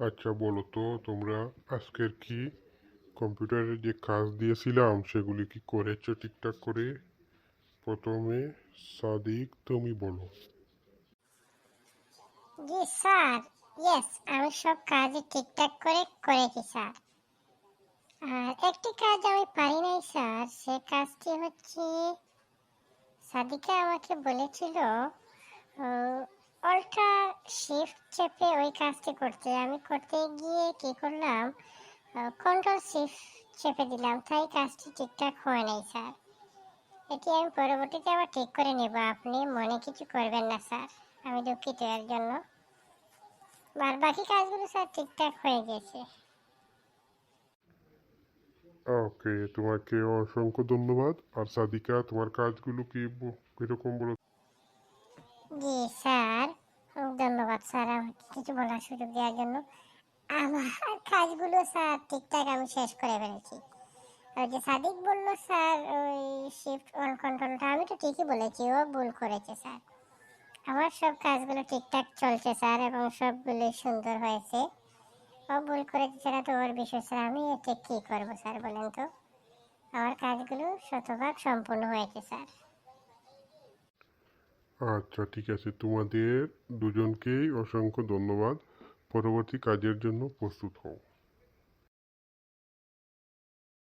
আচ্ছা বলো তো তোমরা আজকের কি কম্পিউটারে যে কাজ দিয়েছিলাম সেগুলি কি করেছো ঠিকঠাক করে? প্রথমে সাদিক তুমি বলো। জি স্যার, ইয়েস, আমি সব কাজই ঠিকঠাক করে করেছি স্যার। আর একটি কাজ আমি পারি নাই স্যার, সে কাজটি হচ্ছে সাদিকা আমাকে বলেছিল অল্টা শিফট চেপে ওই কাজটি করতে। আমি করতে গিয়ে কি করলাম, কন্ট্রোল শিফট চেপে দিলাম, তাই কাজটি ঠিকঠাক হয় নাই স্যার। এটি আমি পরবর্তীতে আবার ঠিক করে নেব, আপনি মনে কিছু করবেন না স্যার। আমি দুঃখিত এর জন্য। আর বাকি কাজগুলো স্যার ঠিকঠাক হয়ে গেছে। ওকে, তোমাকে অসংখ্য ধন্যবাদ। আর সাদিকা তোমার কাজগুলো কি কিরকম বলো? জি স্যার, ধন্যবাদ স্যার আমাকে কিছু বলার সুযোগ দেওয়ার জন্য। আমার কাজগুলো স্যার ঠিকঠাক আমি শেষ করে ফেলেছি। আর যে সাদিক বলল স্যার ওই শিফট অন কন্ট্রোলটা, আমি তো ঠিকই বলেছি, ও ভুল করেছে স্যার। আমার সব কাজগুলো ঠিকঠাক চলছে স্যার এবং সবগুলো সুন্দর হয়েছে। ও ভুল করেছে সেটা তো ওর বিষয় স্যার, আমি এতে কী করবো স্যার বলেন তো। আমার কাজগুলো শতভাগ সম্পূর্ণ হয়েছে স্যার। আচ্ছা ঠিক আছে, তোমাদের দুজনকেই অসংখ্য ধন্যবাদ। পরবর্তী কাজের জন্য প্রস্তুত হও।